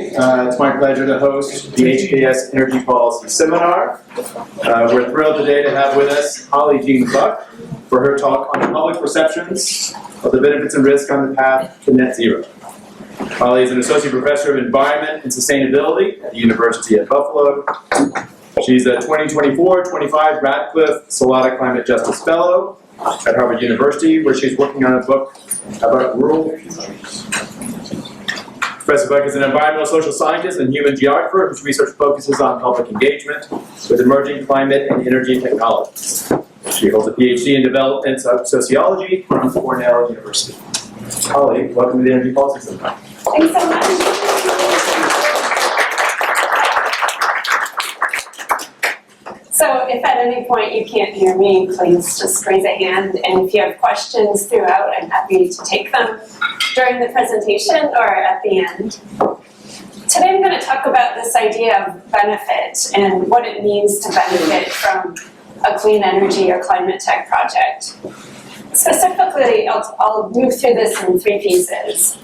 It's my pleasure to host the HKS Energy Policy Seminar. We're thrilled today to have with us Holly Jean Buck for her talk on public perceptions of the benefits and risks on the path to net zero. Holly is an associate professor of environment and sustainability at the University of Buffalo. She's a 2024-25 Radcliffe-Salata Climate Justice Fellow at Harvard University, where she's working on a book about rural communities. Professor Buck is an environmental social scientist and human geographer whose research focuses on public engagement with emerging climate and energy technologies. She holds a Ph.D. in Development Sociology from Cornell University. Holly, welcome to the Energy Policy Seminar. Thanks so much. So if at any point you can't hear me, please just raise a hand, and if you have questions throughout, I'm happy to take them during the presentation or at the end. Today I'm going to talk about this idea of benefit and what it means to benefit from a clean energy or climate tech project. Specifically, I'll move through this in three pieces.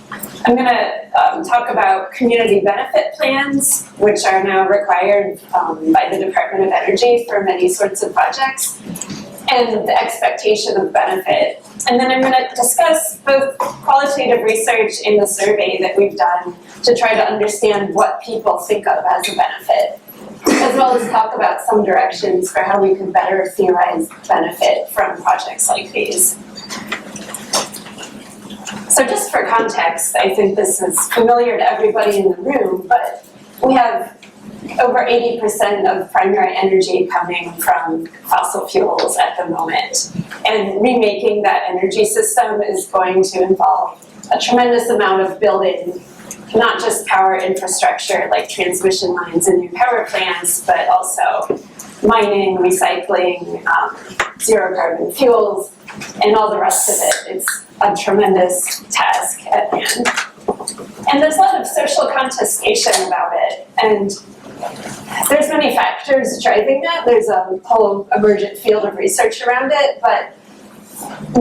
I'm going to talk about community benefit plans, which are now required by the Department of Energy for many sorts of projects, and the expectation of benefit. And then I'm going to discuss both qualitative research and the survey that we've done to try to understand what people think of as a benefit, as well as talk about some directions for how we can better theorize benefit from projects like these. So just for context, I think this is familiar to everybody in the room, but we have over 80% of primary energy coming from fossil fuels at the moment. And remaking that energy system is going to involve a tremendous amount of building, not just power infrastructure like transmission lines and new power plants, but also mining, recycling, zero carbon fuels, and all the rest of it. It's a tremendous task at hand. And there's a lot of social contestation about it. And there's many factors driving that. There's a whole emergent field of research around it, but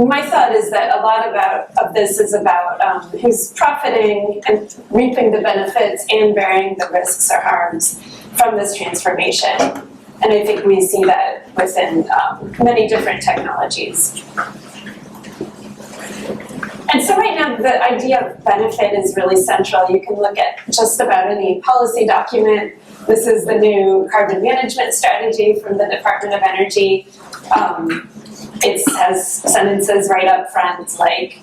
my thought is that a lot of this is about who's profiting and reaping the benefits and bearing the risks or harms from this transformation. And I think we see that within many different technologies. And so right now, the idea of benefit is really central. You can look at just about any policy document. This is the new carbon management strategy from the Department of Energy. It has sentences right up front like,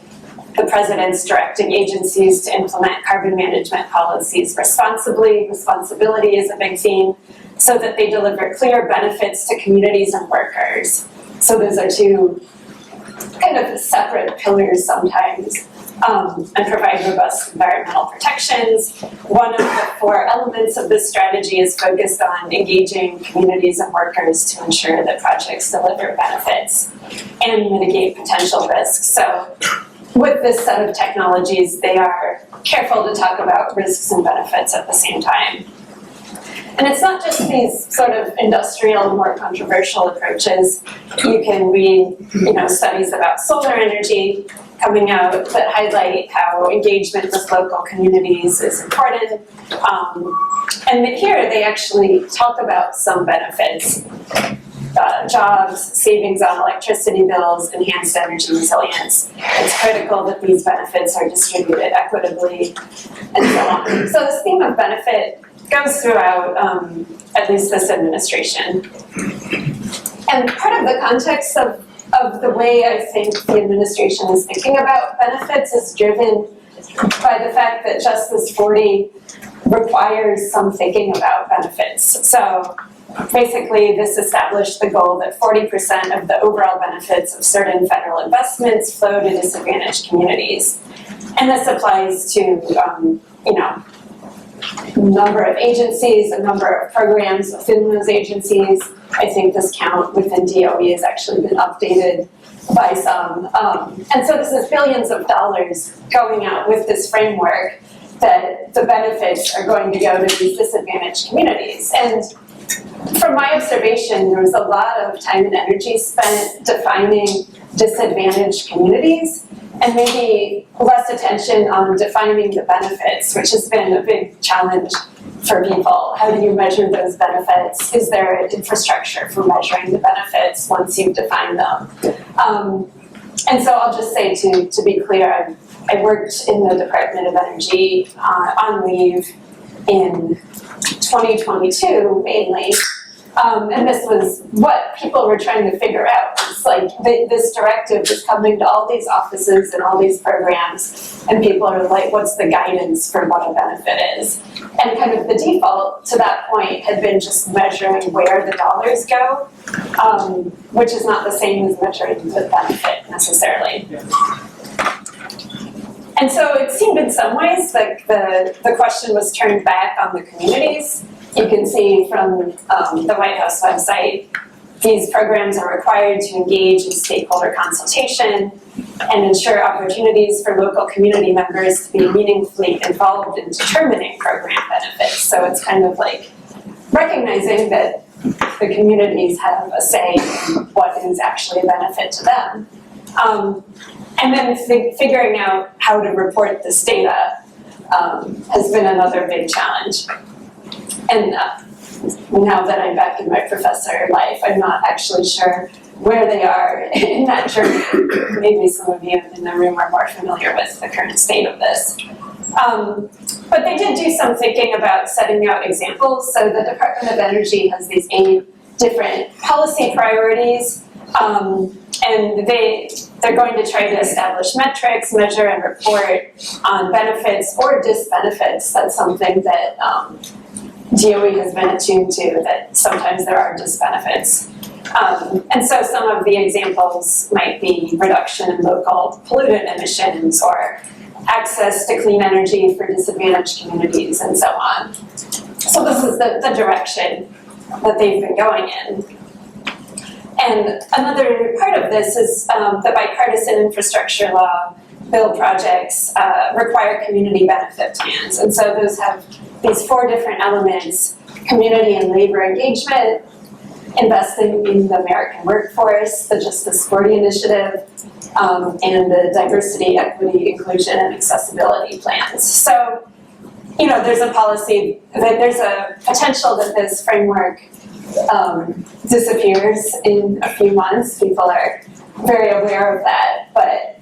the president's directing agencies to implement carbon management policies responsibly. Responsibility is a big theme, so that they deliver clear benefits to communities and workers. So those are two kind of separate pillars sometimes, and provide robust environmental protections. One of the four elements of this strategy is focused on engaging communities and workers to ensure that projects deliver benefits and mitigate potential risks. So with this set of technologies, they are careful to talk about risks and benefits at the same time. And it's not just these sort of industrial, more controversial approaches. You can read, studies about solar energy coming out that highlight how engagement with local communities is important. And here they actually talk about some benefits. Jobs, savings on electricity bills, enhanced energy resilience. It's critical that these benefits are distributed equitably, and so on. So this theme of benefit goes throughout at least this administration. And part of the context of the way I think the administration is thinking about benefits is driven by the fact that Justice 40 requires some thinking about benefits. So basically, this established the goal that 40% of the overall benefits of certain federal investments flow to disadvantaged communities. And this applies to, number of agencies, a number of programs within those agencies. I think this count within DOE has actually been updated by some. And so this is billions of dollars going out with this framework that the benefits are going to go to these disadvantaged communities. And from my observation, there was a lot of time and energy spent defining disadvantaged communities and maybe less attention on defining the benefits, which has been a big challenge for people. How do you measure those benefits? Is there an infrastructure for measuring the benefits once you've defined them? And so I'll just say, to be clear, I worked in the Department of Energy on leave in 2022 mainly. And this was what people were trying to figure out. It's like this directive is coming to all these offices and all these programs, and people are like, what's the guidance for what a benefit is? And kind of the default to that point had been just measuring where the dollars go, which is not the same as measuring the benefit necessarily. And so it seemed in some ways like the question was turned back on the communities. You can see from the White House website, these programs are required to engage in stakeholder consultation and ensure opportunities for local community members to be meaningfully involved in determining program benefits. So it's kind of like recognizing that the communities have a say in what is actually a benefit to them. And then figuring out how to report this data has been another big challenge. And now that I'm back in my professor life, I'm not actually sure where they are in that journey. Maybe some of you in the room are more familiar with the current state of this. But they did do some thinking about setting out examples. So the Department of Energy has these 8 different policy priorities. And they're going to try to establish metrics, measure and report on benefits or disbenefits. That's something that DOE has been attuned to, that sometimes there are disbenefits. And so some of the examples might be reduction in local pollutant emissions or access to clean energy for disadvantaged communities and so on. So this is the direction that they've been going in. And another part of this is the bipartisan infrastructure law bill projects require community benefit plans. And so those have these 4 different elements: community and labor engagement, investing in the American workforce, the Justice 40 initiative, and the diversity, equity, inclusion, and accessibility plans. So, you know, there's a policy, there's a potential that this framework disappears in a few months. People are very aware of that, but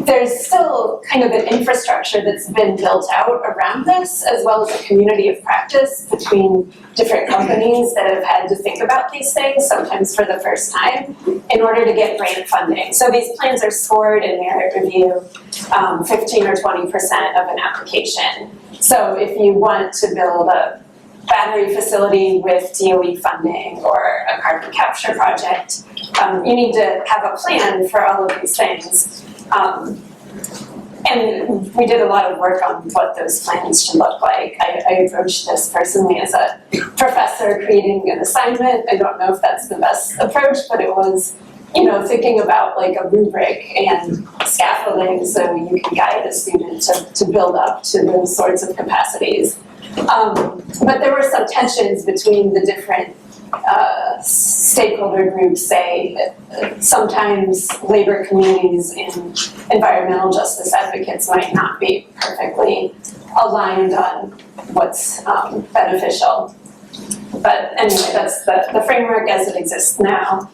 there's still kind of an infrastructure that's been built out around this, as well as a community of practice between different companies that have had to think about these things, sometimes for the first time, in order to get grant funding. So these plans are scored in merit review, 15 or 20% of an application. So if you want to build a battery facility with DOE funding or a carbon capture project, you need to have a plan for all of these things. And we did a lot of work on what those plans should look like. I approached this personally as a professor creating an assignment. I don't know if that's the best approach, but it was, you know, thinking about like a rubric and scaffolding so you can guide a student to build up to those sorts of capacities. But there were some tensions between the different stakeholder groups. Say, sometimes labor communities and environmental justice advocates might not be perfectly aligned on what's beneficial. But anyway, that's the framework as it exists now.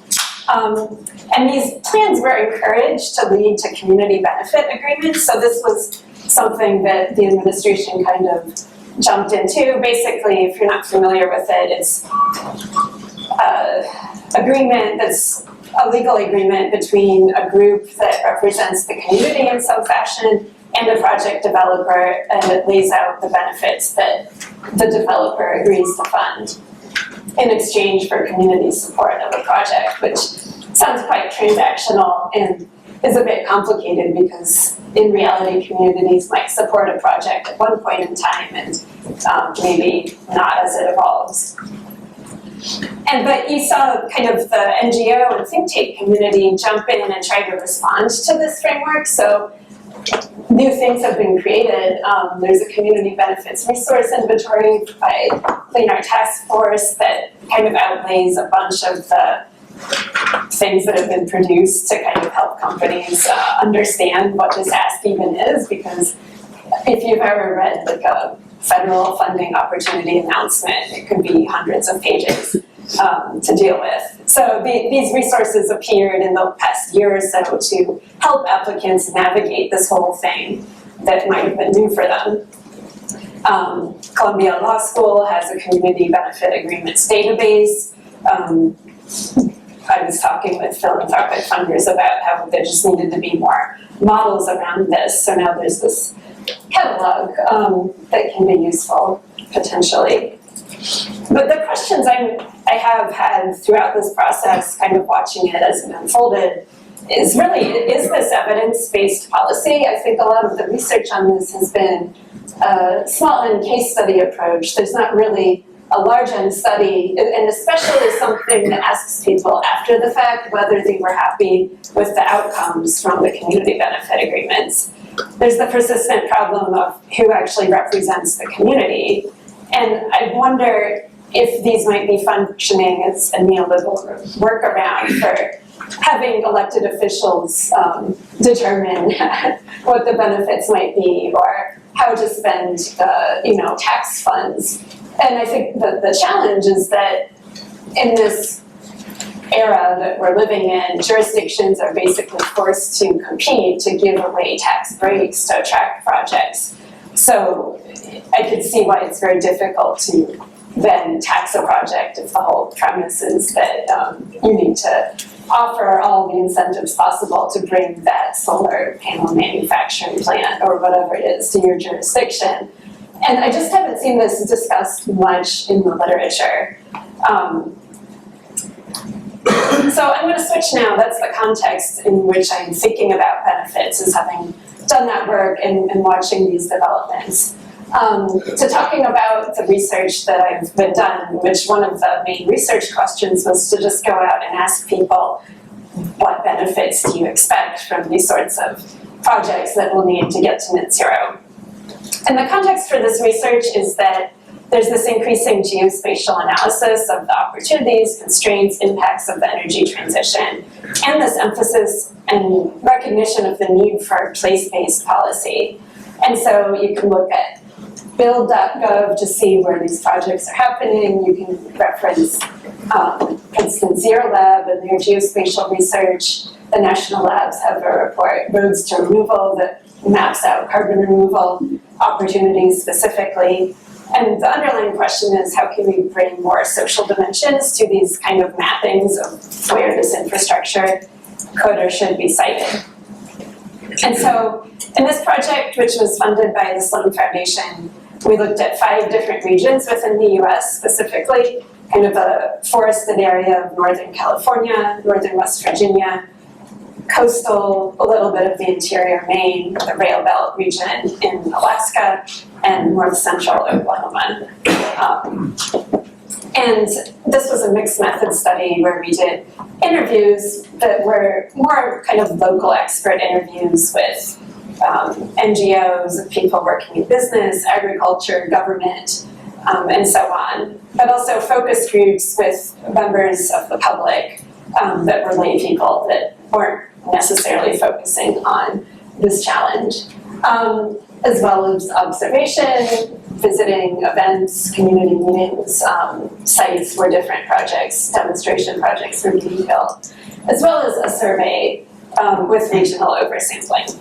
And these plans were encouraged to lead to community benefit agreements. So this was something that the administration kind of jumped into. Basically, if you're not familiar with it, it's agreement that's a legal agreement between a group that represents the community in some fashion and a project developer, and it lays out the benefits that the developer agrees to fund in exchange for community support of a project, which sounds quite transactional and is a bit complicated because in reality communities might support a project at one point in time and maybe not as it evolves. But you saw kind of the NGO and think tank community jump in and try to respond to this framework. So new things have been created. There's a community benefits resource inventory by Clean Air Task Force that kind of outlays a bunch of the things that have been produced to kind of help companies understand what this ask even is, because if you've ever read like a federal funding opportunity announcement, it could be hundreds of pages to deal with. So these resources appeared in the past year or so to help applicants navigate this whole thing that might have been new for them. Columbia Law School has a community benefit agreements database. I was talking with philanthropic funders about how there just needed to be more models around this. So now there's this catalog that can be useful potentially. But the questions I have had throughout this process, kind of watching it as it unfolded, is really, is this evidence-based policy? I think a lot of the research on this has been a small end case study approach. There's not really a large end study, and especially something that asks people after the fact whether they were happy with the outcomes from the community benefit agreements. There's the persistent problem of who actually represents the community. And I wonder if these might be functioning as a neoliberal workaround for having elected officials determine what the benefits might be or how to spend the tax funds. And I think the challenge is that in this era that we're living in, jurisdictions are basically forced to compete to give away tax breaks to attract projects. So I could see why it's very difficult to then tax a project if the whole premise is that you need to offer all the incentives possible to bring that solar panel manufacturing plant or whatever it is to your jurisdiction. And I just haven't seen this discussed much in the literature. So I'm going to switch now. That's the context in which I'm thinking about benefits, is having done that work and watching these developments. To talking about the research that I've been done, which one of the main research questions was to just go out and ask people, what benefits do you expect from these sorts of projects that we'll need to get to net zero? And the context for this research is that there's this increasing geospatial analysis of the opportunities, constraints, impacts of the energy transition, and this emphasis and recognition of the need for place-based policy. And so you can look at build.gov to see where these projects are happening. You can reference Princeton Zero Lab and their geospatial research. The national labs have a report, Roads to Removal, that maps out carbon removal opportunities specifically. And the underlying question is, how can we bring more social dimensions to these kind of mappings of where this infrastructure could or should be sited? And so in this project, which was funded by the Sloan Foundation, we looked at 5 different regions within the US specifically, kind of a forested area of Northern California, Northern West Virginia, coastal, a little bit of the interior Maine, the Rail Belt region in Alaska, and north central Oklahoma. And this was a mixed method study where we did interviews that were more kind of local expert interviews with NGOs, people working in business, agriculture, government, and so on. But also focus groups with members of the public that were lay people that weren't necessarily focusing on this challenge. As well as observation, visiting events, community meetings, sites where different projects, demonstration projects were being built, as well as a survey with regional oversampling.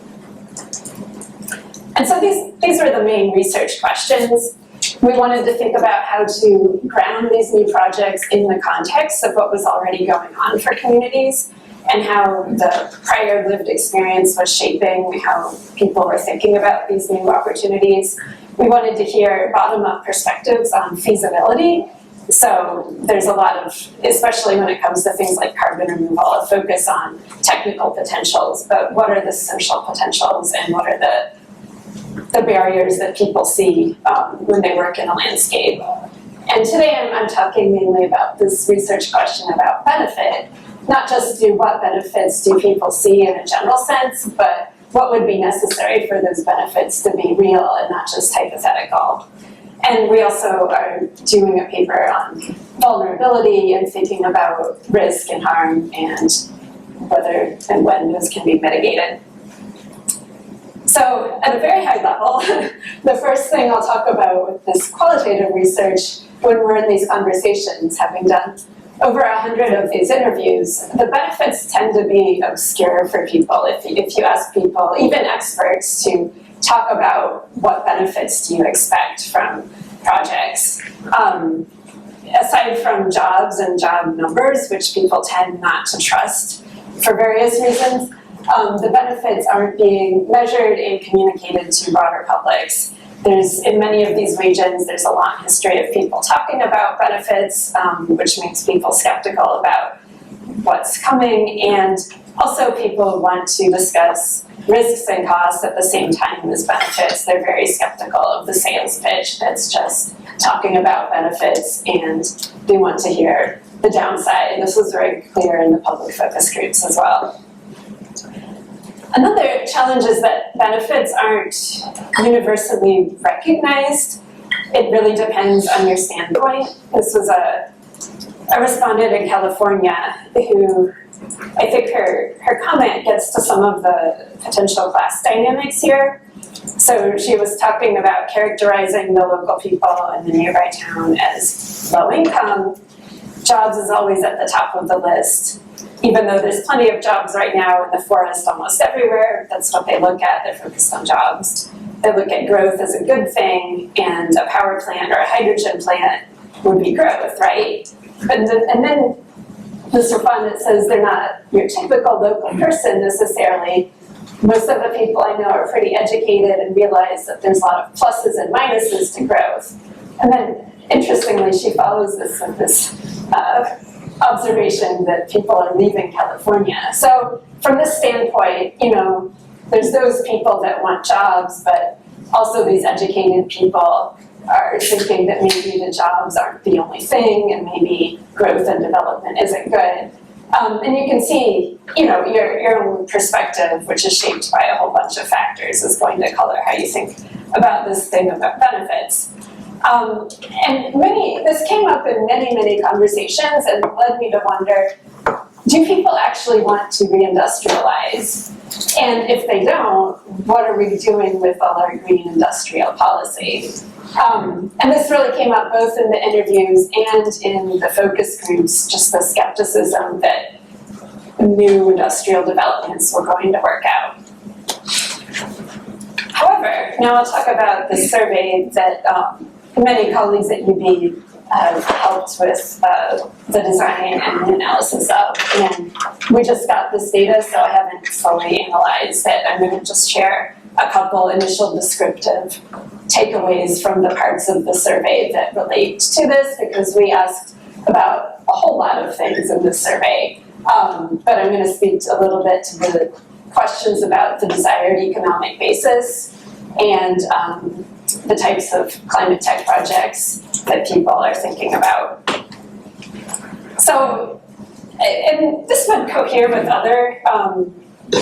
And so these were the main research questions. We wanted to think about how to ground these new projects in the context of what was already going on for communities, and how the prior lived experience was shaping how people were thinking about these new opportunities. We wanted to hear bottom-up perspectives on feasibility. So there's a lot of, especially when it comes to things like carbon removal, a focus on technical potentials, but what are the social potentials and what are the barriers that people see when they work in a landscape. And today I'm talking mainly about this research question about benefit. Not just what benefits do people see in a general sense, but what would be necessary for those benefits to be real and not just hypothetical. And we also are doing a paper on vulnerability and thinking about risk and harm and whether and when those can be mitigated. So at a very high level, the first thing I'll talk about with this qualitative research when we're in these conversations, having done over 100 of these interviews, the benefits tend to be obscure for people. If you ask people, even experts, to talk about what benefits do you expect from projects. Aside from jobs and job numbers, which people tend not to trust for various reasons, the benefits aren't being measured and communicated to broader publics. In many of these regions, there's a long history of people talking about benefits, which makes people skeptical about what's coming, and also people want to discuss risks and costs at the same time as benefits. They're very skeptical of the sales pitch that's just talking about benefits, and they want to hear the downside. And this was very clear in the public focus groups as well. Another challenge is that benefits aren't universally recognized. It really depends on your standpoint. This was a respondent in California who, I think her comment gets to some of the potential class dynamics here. So she was talking about characterizing the local people in the nearby town as low income. Jobs is always at the top of the list. Even though there's plenty of jobs right now in the forest almost everywhere, that's what they look at. They're focused on jobs. They look at growth as a good thing, and a power plant or a hydrogen plant would be growth, right? And then this respondent says they're not your typical local person necessarily. Most of the people I know are pretty educated and realize that there's a lot of pluses and minuses to growth. And then, interestingly, she follows this with this observation that people are leaving California. So from this standpoint, there's those people that want jobs, but also these educated people are thinking that maybe the jobs aren't the only thing, and maybe growth and development isn't good. And you can see, your own perspective, which is shaped by a whole bunch of factors, is going to color how you think about this thing about benefits. And this came up in many conversations and led me to wonder, do people actually want to reindustrialize? And if they don't, what are we doing with all our green industrial policy? And this really came up both in the interviews and in the focus groups, just the skepticism that new industrial developments were going to work out. However, now I'll talk about the survey that many colleagues at UB have helped with the design and the analysis of, and we just got this data, so I haven't fully analyzed it. I'm going to just share a couple initial descriptive takeaways from the parts of the survey that relate to this, because we asked about a whole lot of things in this survey, but I'm going to speak a little bit to the questions about the desired economic basis and the types of climate tech projects that people are thinking about. So, and this would cohere with other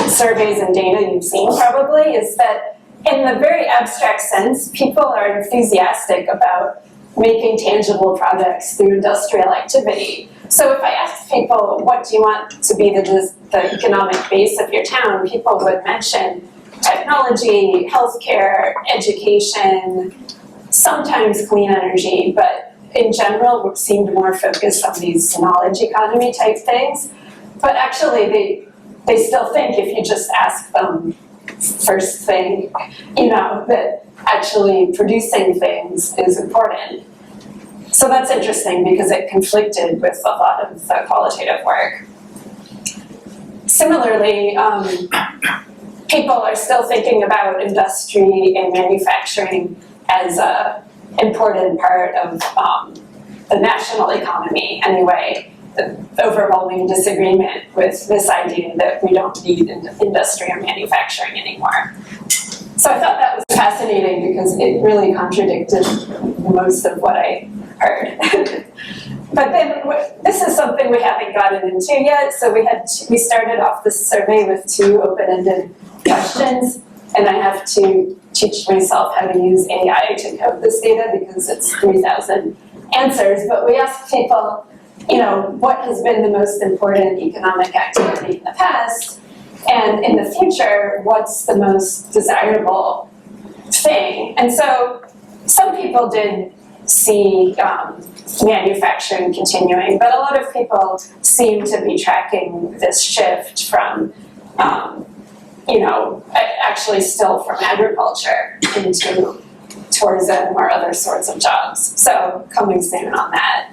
surveys and data you've seen probably, is that in the very abstract sense, people are enthusiastic about making tangible products through industrial activity. So if I asked people, what do you want to be the economic base of your town, people would mention technology, healthcare, education, sometimes clean energy, but in general seemed more focused on these knowledge economy type things. But actually they still think if you just ask them first thing, that actually producing things is important. So that's interesting because it conflicted with a lot of the qualitative work. Similarly, people are still thinking about industry and manufacturing as an important part of the national economy anyway. The overwhelming disagreement with this idea that we don't need industry or manufacturing anymore. So I thought that was fascinating because it really contradicted most of what I heard. But then this is something we haven't gotten into yet. So we started off this survey with 2 open-ended questions, and I have to teach myself how to use AI to code this data because it's 3,000 answers, but we asked people, what has been the most important economic activity in the past, and in the future, what's the most desirable thing? And so some people did see manufacturing continuing, but a lot of people seem to be tracking this shift from, actually still from agriculture into tourism or other sorts of jobs. So coming soon on that.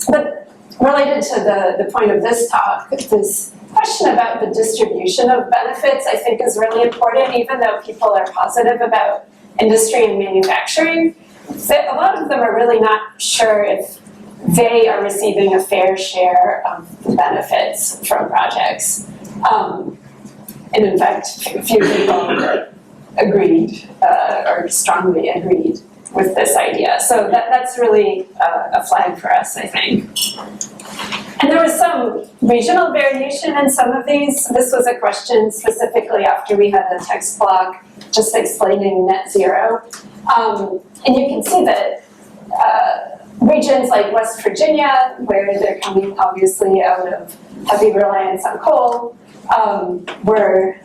But related to the point of this talk, this question about the distribution of benefits I think is really important, even though people are positive about industry and manufacturing. A lot of them are really not sure if they are receiving a fair share of the benefits from projects. And in fact, a few people agreed, or strongly agreed with this idea. So that's really a flag for us, I think. And there was some regional variation in some of these. This was a question specifically after we had a text block just explaining net zero. And you can see that regions like West Virginia, where they're coming obviously out of heavy reliance on coal, were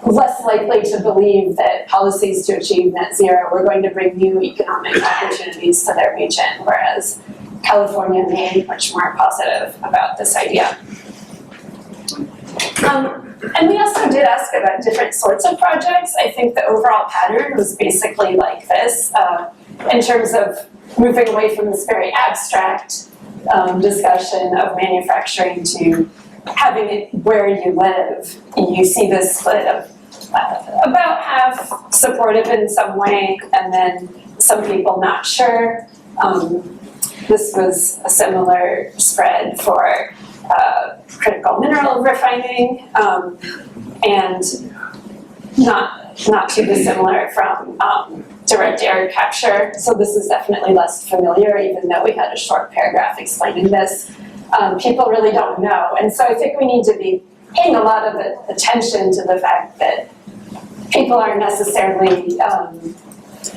less likely to believe that policies to achieve net zero were going to bring new economic opportunities to their region, whereas California and Maine are much more positive about this idea. And we also did ask about different sorts of projects. I think the overall pattern was basically like this, in terms of moving away from this very abstract discussion of manufacturing to having it where you live. You see this split of about half supportive in some way, and then some people not sure. This was a similar spread for critical mineral refining, and not too dissimilar from direct air capture. So this is definitely less familiar, even though we had a short paragraph explaining this. People really don't know, and so I think we need to be paying a lot of attention to the fact that people aren't necessarily,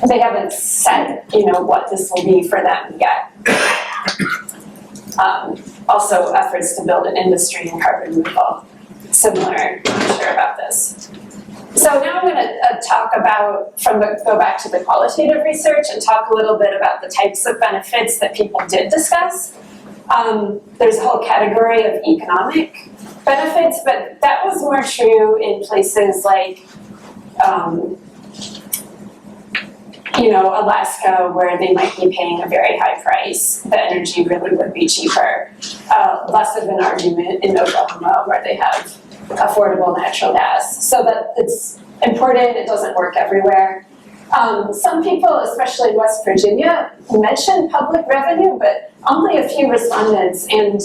they haven't said, what this will be for them yet. Also, efforts to build an industry in carbon removal, similar, I'm sure about this. So now I'm going to talk about, go back to the qualitative research and talk a little bit about the types of benefits that people did discuss. There's a whole category of economic benefits, but that was more true in places like, Alaska, where they might be paying a very high price. The energy really would be cheaper. Less of an argument in Oklahoma, where they have affordable natural gas. So that it's important, it doesn't work everywhere. Some people, especially in West Virginia, mentioned public revenue, but only a few respondents, and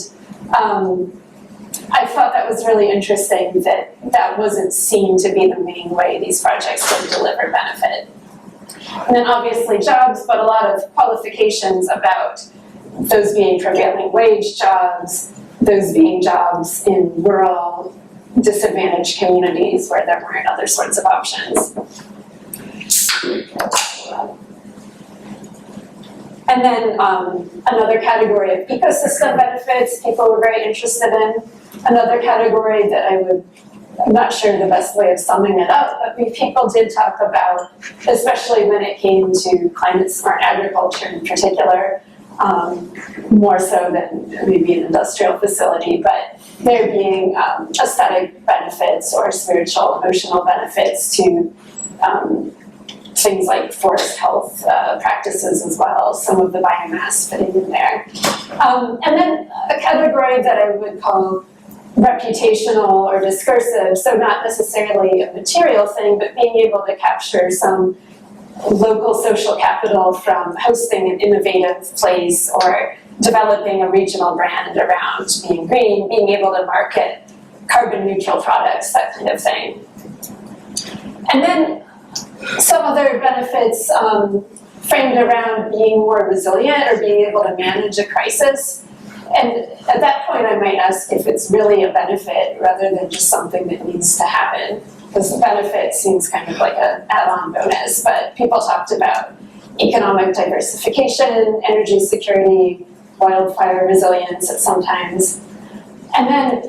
I thought that was really interesting that that wasn't seen to be the main way these projects would deliver benefit. And then obviously jobs, but a lot of qualifications about those being prevailing wage jobs, those being jobs in rural, disadvantaged communities where there weren't other sorts of options. And then another category of ecosystem benefits people were very interested in. Another category that I'm not sure the best way of summing it up, but people did talk about, especially when it came to climate smart agriculture in particular, more so than maybe an industrial facility, but there being aesthetic benefits or spiritual, emotional benefits to things like forest health practices as well, some of the biomass fitting in there. And then a category that I would call reputational or discursive, so not necessarily a material thing, but being able to capture some local social capital from hosting an innovative place or developing a regional brand around being green, being able to market carbon neutral products, that kind of thing. And then some other benefits framed around being more resilient or being able to manage a crisis. And at that point, I might ask if it's really a benefit rather than just something that needs to happen. because the benefit seems kind of like an add-on bonus, but people talked about economic diversification, energy security, wildfire resilience at some times. And then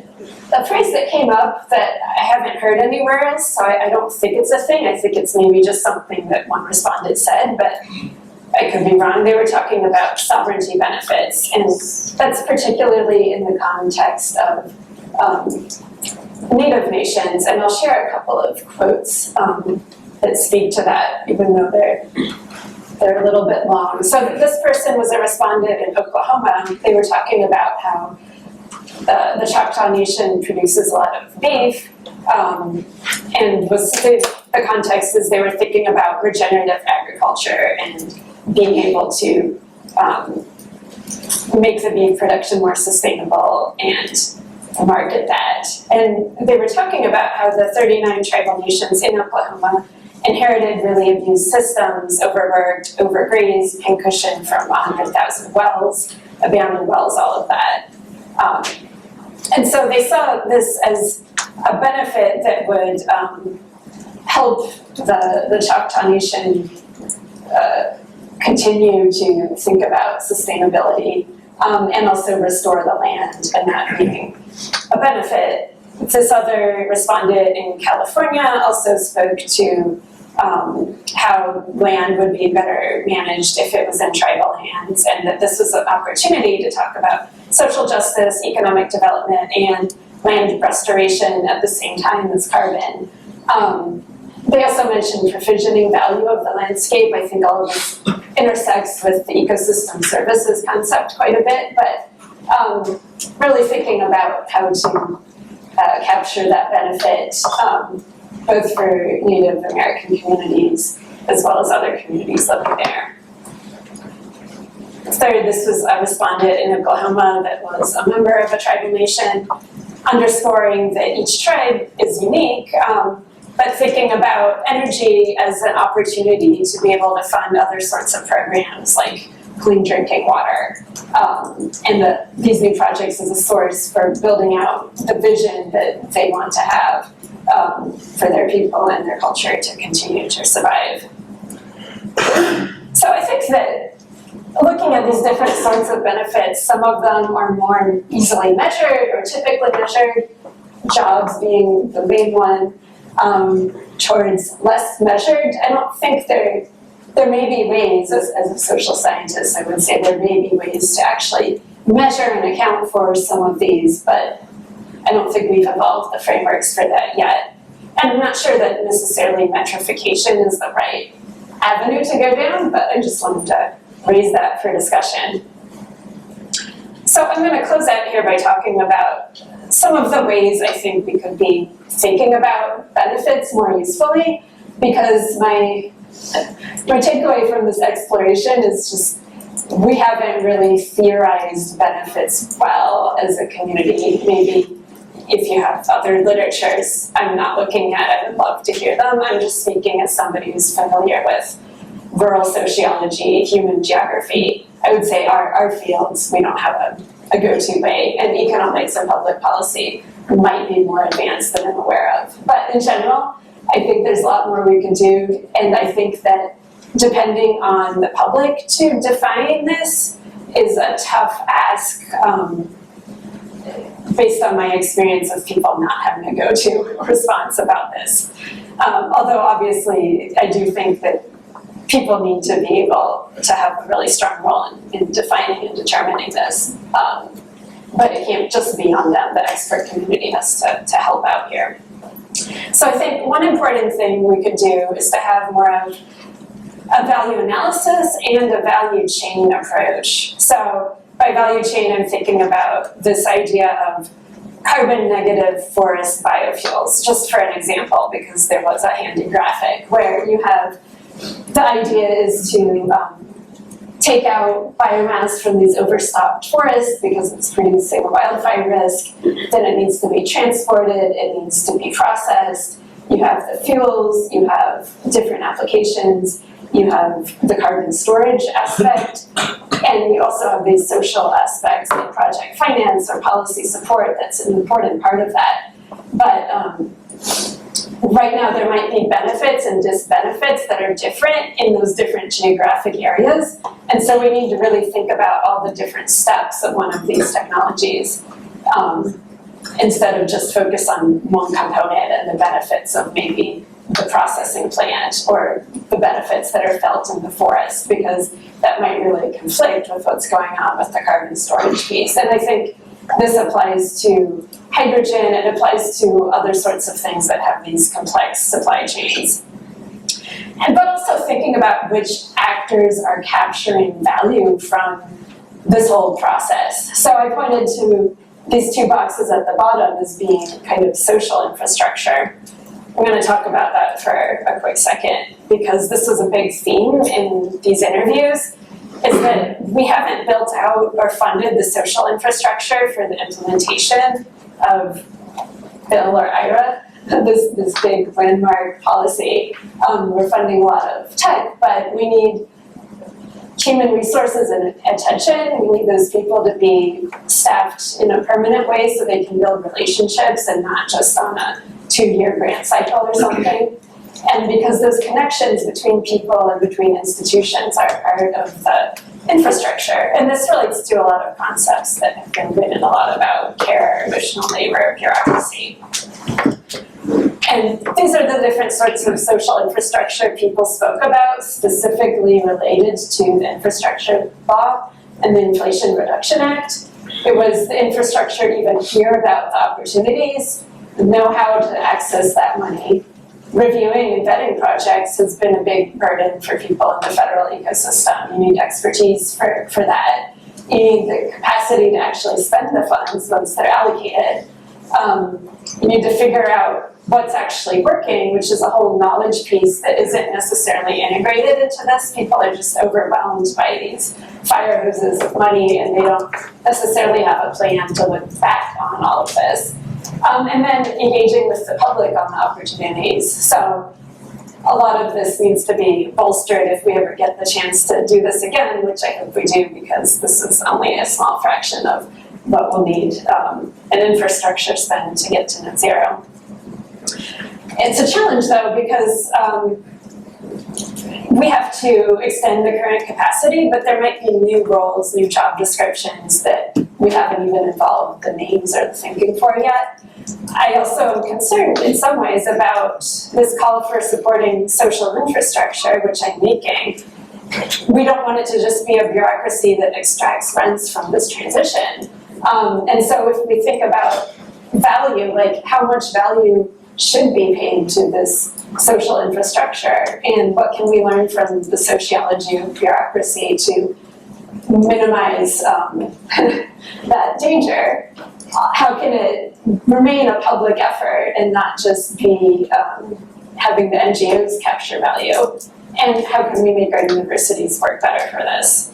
the phrase that came up that I haven't heard anywhere else, so I don't think it's a thing. I think it's maybe just something that one respondent said, but I could be wrong. They were talking about sovereignty benefits, and that's particularly in the context of Native nations. And I'll share a couple of quotes that speak to that, even though they're a little bit long. So this person was a respondent in Oklahoma. They were talking about how the Choctaw Nation produces a lot of beef, and the context is they were thinking about regenerative agriculture and being able to make the beef production more sustainable and market that. And they were talking about how the 39 tribal nations in Oklahoma inherited really abused systems, overworked, overgrazed, pincushion from 100,000 wells, abandoned wells, all of that. And so they saw this as a benefit that would help the Choctaw Nation continue to think about sustainability and also restore the land, and that being a benefit. This other respondent in California also spoke to how land would be better managed if it was in tribal hands, and that this was an opportunity to talk about social justice, economic development, and land restoration at the same time as carbon. They also mentioned provisioning value of the landscape. I think all of this intersects with the ecosystem services concept quite a bit, but really thinking about how to capture that benefit, both for Native American communities as well as other communities living there. Third, this was a respondent in Oklahoma that was a member of a tribal nation, underscoring that each tribe is unique, but thinking about energy as an opportunity to be able to fund other sorts of programs like clean drinking water, and these new projects as a source for building out the vision that they want to have for their people and their culture to continue to survive. So I think that looking at these different sorts of benefits, some of them are more easily measured or typically measured, jobs being the main one, towards less measured. I don't think there may be ways, as a social scientist, I would say there may be ways to actually measure and account for some of these, but I don't think we've evolved the frameworks for that yet. And I'm not sure that necessarily metrification is the right avenue to go down, but I just wanted to raise that for discussion. So I'm going to close out here by talking about some of the ways I think we could be thinking about benefits more usefully, because my takeaway from this exploration is just we haven't really theorized benefits well as a community. Maybe if you have other literatures I'm not looking at, I would love to hear them. I'm just speaking as somebody who's familiar with rural sociology, human geography. I would say our fields, we don't have a go-to way, and economics and public policy might be more advanced than I'm aware of. But in general, I think there's a lot more we can do, and I think that depending on the public to define this is a tough ask based on my experience of people not having a go-to response about this. Although obviously I do think that people need to be able to have a really strong role in defining and determining this. But it can't just be on them. The expert community has to help out here. So I think one important thing we could do is to have more of a value analysis and a value chain approach. So by value chain, I'm thinking about this idea of carbon negative forest biofuels, just for an example, because there was a handy graphic where you have the idea is to take out biomass from these overstocked forests because it's producing a wildfire risk. Then it needs to be transported, it needs to be processed. You have the fuels, you have different applications, you have the carbon storage aspect, and you also have these social aspects like project finance or policy support. That's an important part of that. But right now there might be benefits and disbenefits that are different in those different geographic areas. And so we need to really think about all the different steps of one of these technologies instead of just focus on one component and the benefits of maybe the processing plant or the benefits that are felt in the forest, because that might really conflict with what's going on with the carbon storage piece. And I think this applies to hydrogen, it applies to other sorts of things that have these complex supply chains. But also thinking about which actors are capturing value from this whole process. So I pointed to these two boxes at the bottom as being kind of social infrastructure. I'm going to talk about that for a quick second, because this was a big theme in these interviews, is that we haven't built out or funded the social infrastructure for the implementation of BIL or IRA, this big landmark policy. We're funding a lot of tech, but we need human resources and attention. We need those people to be staffed in a permanent way so they can build relationships and not just on a 2-year grant cycle or something. And because those connections between people and between institutions are part of the infrastructure. And this relates to a lot of concepts that have been written a lot about care, emotional labor, bureaucracy. And these are the different sorts of social infrastructure people spoke about, specifically related to the infrastructure law and the Inflation Reduction Act. It was the infrastructure to even hear about the opportunities, know how to access that money. Reviewing and vetting projects has been a big burden for people in the federal ecosystem. You need expertise for that. You need the capacity to actually spend the funds once they're allocated. You need to figure out what's actually working, which is a whole knowledge piece that isn't necessarily integrated into this. People are just overwhelmed by these fire hoses of money, and they don't necessarily have a plan to look back on all of this. And then engaging with the public on the opportunities. So a lot of this needs to be bolstered if we ever get the chance to do this again, which I hope we do, because this is only a small fraction of what we'll need an infrastructure spend to get to net zero. It's a challenge though, because we have to extend the current capacity, but there might be new roles, new job descriptions that we haven't even involved the names or the thinking for yet. I also am concerned in some ways about this call for supporting social infrastructure, which I'm making. We don't want it to just be a bureaucracy that extracts rents from this transition. And so if we think about value, like how much value should be paid to this social infrastructure, and what can we learn from the sociology of bureaucracy to minimize that danger? How can it remain a public effort and not just be having the NGOs capture value? And how can we make our universities work better for this?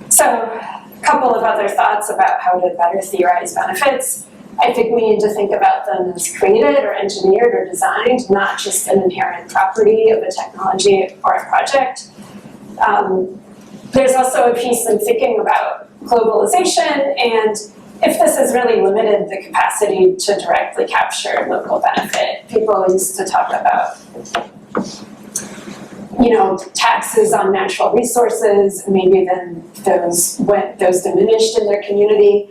So, a couple of other thoughts about how to better theorize benefits. I think we need to think about them as created or engineered or designed, not just an inherent property of a technology or a project. There's also a piece in thinking about globalization, and if this has really limited the capacity to directly capture local benefit. People used to talk about, taxes on natural resources, maybe then those diminished in their community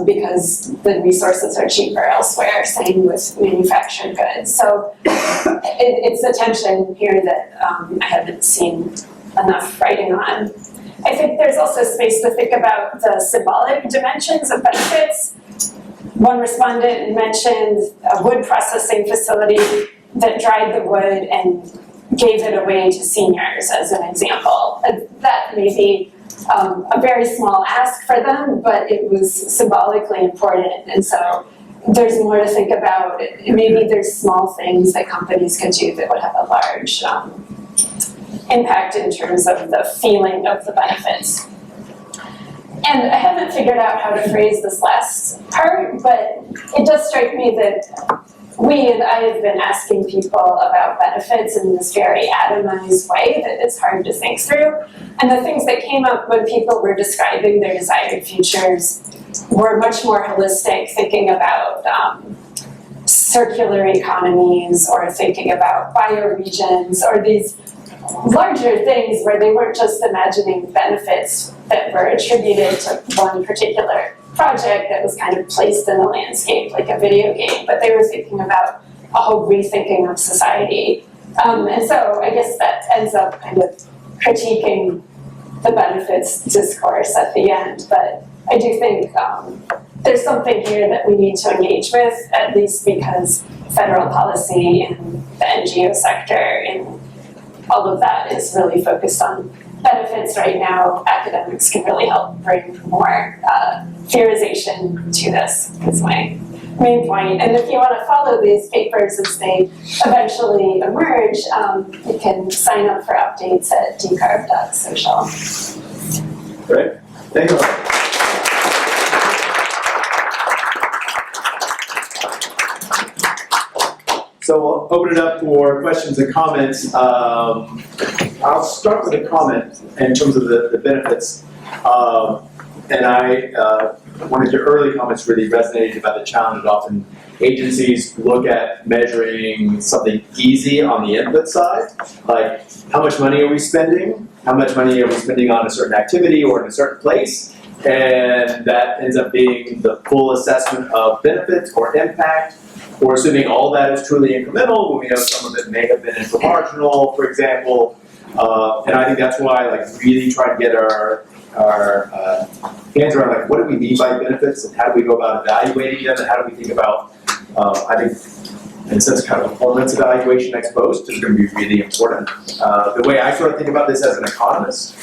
because the resources are cheaper elsewhere, same with manufactured goods. So it's a tension here that I haven't seen enough writing on. I think there's also space to think about the symbolic dimensions of benefits. One respondent mentioned a wood processing facility that dried the wood and gave it away to seniors as an example. That may be a very small ask for them, but it was symbolically important. And so there's more to think about. Maybe there's small things that companies could do that would have a large impact in terms of the feeling of the benefits. And I haven't figured out how to phrase this last part, but it does strike me that we and I have been asking people about benefits in this very atomized way that it's hard to think through. And the things that came up when people were describing their desired futures were much more holistic, thinking about circular economies or thinking about bioregions or these larger things where they weren't just imagining benefits that were attributed to one particular project that was kind of placed in the landscape like a video game, but they were thinking about a whole rethinking of society. And so I guess that ends up kind of critiquing the benefits discourse at the end, but I do think there's something here that we need to engage with, at least because federal policy and the NGO sector and all of that is really focused on benefits right now. Academics can really help bring more theorization to this, is my main point. And if you want to follow these papers as they eventually emerge, you can sign up for updates at decarb.social. Great. Thank you. So we'll open it up for questions and comments. I'll start with a comment in terms of the benefits. And I, one of your early comments really resonated about the challenge that often agencies look at measuring something easy on the input side, like how much money are we spending? How much money are we spending on a certain activity or in a certain place? And that ends up being the full assessment of benefits or impact. Or assuming all that is truly incremental, when we know some of it may have been inframarginal, for example. And I think that's why really try to get our hands around what do we mean by benefits and how do we go about evaluating them and how do we think about, I think, in a sense, kind of performance evaluation ex post is going to be really important. The way I sort of think about this as an economist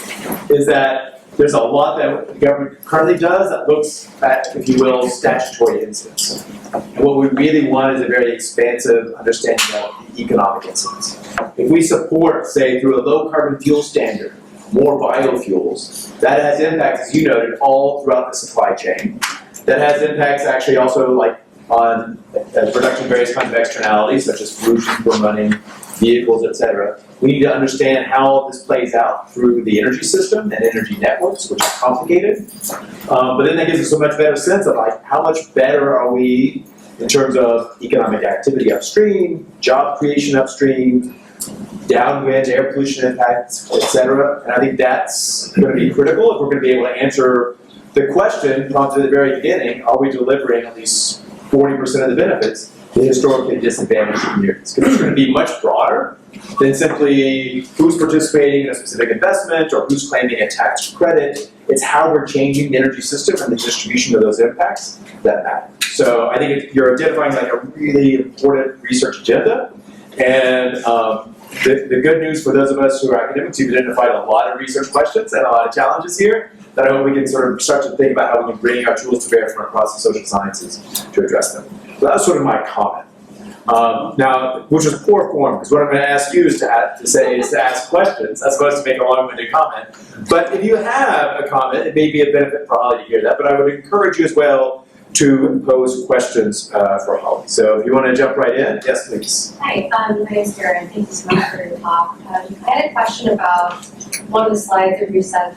is that there's a lot that the government currently does that looks at, if you will, statutory incidents. And what we really want is a very expansive understanding of the economic incidents. If we support, say, through a low carbon fuel standard, more biofuels, that has impacts, as you noted, all throughout the supply chain. That has impacts actually also on production of various kinds of externalities, such as pollution from running vehicles, etc. We need to understand how this plays out through the energy system and energy networks, which is complicated. But then that gives us a much better sense of how much better are we in terms of economic activity upstream, job creation upstream, downwind air pollution impacts, etc. And I think that's going to be critical if we're going to be able to answer the question from the very beginning: are we delivering at least 40% of the benefits to historically disadvantaged communities? Because it's going to be much broader than simply who's participating in a specific investment or who's claiming a tax credit. It's how we're changing the energy system and the distribution of those impacts that matter. So I think you're identifying a really important research agenda. And the good news for those of us who are academics, you've identified a lot of research questions and a lot of challenges here that I hope we can sort of start to think about how we can bring our tools to bear from across the social sciences to address them. So that's sort of my comment. Now, which is poor form, because what I'm going to ask you is to ask questions, as opposed to make a long-winded comment. But if you have a comment, it may be a benefit for Holly to hear that, but I would encourage you as well to pose questions for Holly. So if you want to jump right in, yes, please. Hi, my name is Karen. Thank you so much for your talk. I had a question about one of the slides where you said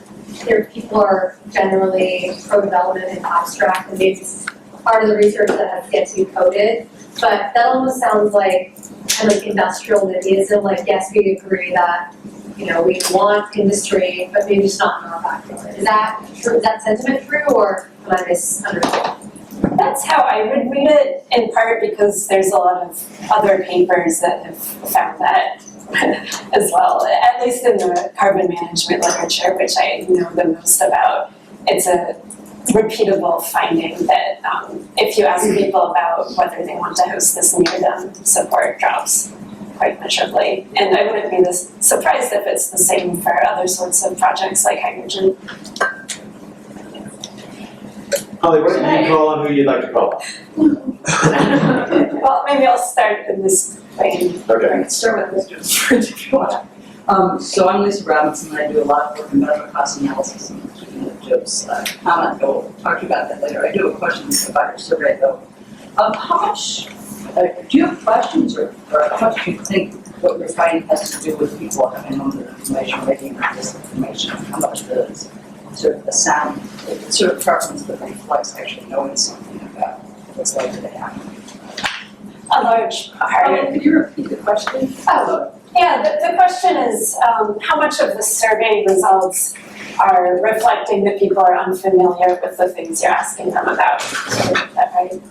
people are generally pro-development and abstract, and maybe it's part of the research that has yet to be coded. But that almost sounds like kind of industrial NIMBYism, yes, we agree that, we want industry, but maybe just not in our backyard. Is that true? Is that sentiment true, or am I misunderstanding? That's how I would read it, in part because there's a lot of other papers that have found that as well, at least in the carbon management literature, which I know the most about. It's a repeatable finding that if you ask people about whether they want to host this near them, support drops quite measurably. And I wouldn't be surprised if it's the same for other sorts of projects like hydrogen. Holly, what do you call on who you'd like to call? Well, maybe I'll start in this vein. Okay. Start with Mr. if you want. So I'm Lisa Robinson, and I do a lot of work in medical cost analysis, and Joe's comment, we'll talk about that later. I do have questions about your survey, though. How much, do you have questions, or how much do you think what you're finding has to do with people having all the information, making this information? How much does sort of the sound, sort of preference that reflects actually knowing something about what's likely to happen? a large part. Could you repeat the question? Oh, yeah, the question is how much of the survey results are reflecting that people are unfamiliar with the things you're asking them about. Is that right?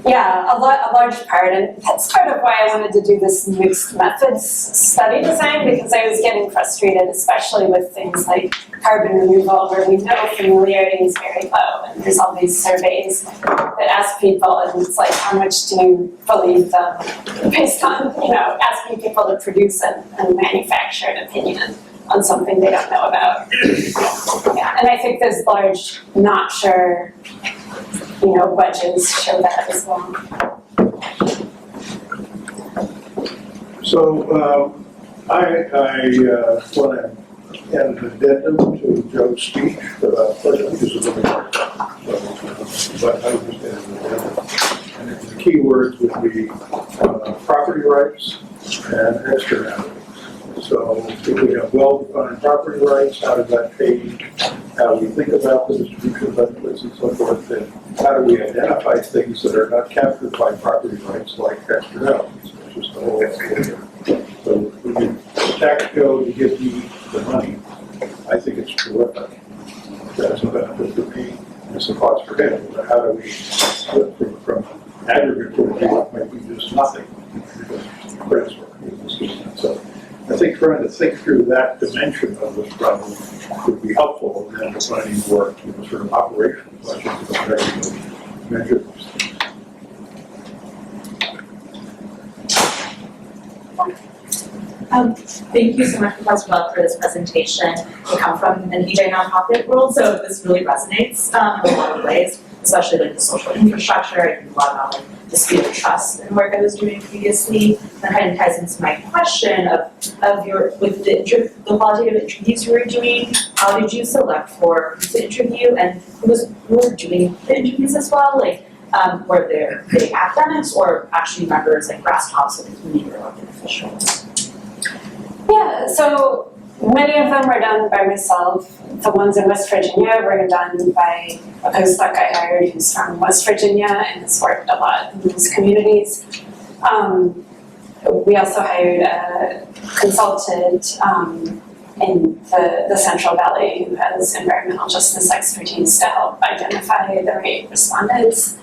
Yeah, a large part, and that's part of why I wanted to do this mixed methods study design, because I was getting frustrated, especially with things like carbon removal, where we know familiarity is very low, and there's all these surveys that ask people, and it's like, how much do you believe them based on, asking people to produce and manufacture an opinion on something they don't know about. Yeah, and I think there's large not sure, wedges show that as well. So I want to add an addendum to Joe's speech, but this is a little more. But I would just add an addendum. And the key words would be property rights and externalities. So if we have well-defined property rights, how does that change how we think about the distribution of benefits and so forth? And how do we identify things that are not captured by property rights, like externalities, which is the whole idea. So when you tax code to give me the money, I think it's terrific. That's a benefit for me, it's a cost for him. But how do we, from an aggregate point of view, it might be just nothing, because credit's working. So I think trying to think through that dimension of this problem would be helpful in defining more sort of operational questions about how you measure those things. Thank you so much, Professor Belfer, for this presentation. I come from an EJ nonprofit world, so this really resonates in a lot of ways, especially like the social infrastructure. I think a lot about like dispute of trust and work I was doing previously. That kind of ties into my question of your with the qualitative interviews you were doing. How did you select for who to interview, and who were doing the interviews as well? Like, were they academics or actually members like grass tops of the community or elected officials? Yeah, so many of them were done by myself. The ones in West Virginia were done by a postdoc I hired who's from West Virginia and has worked a lot in those communities. We also hired a consultant in the Central Valley who has environmental justice expertise to help identify the right respondents.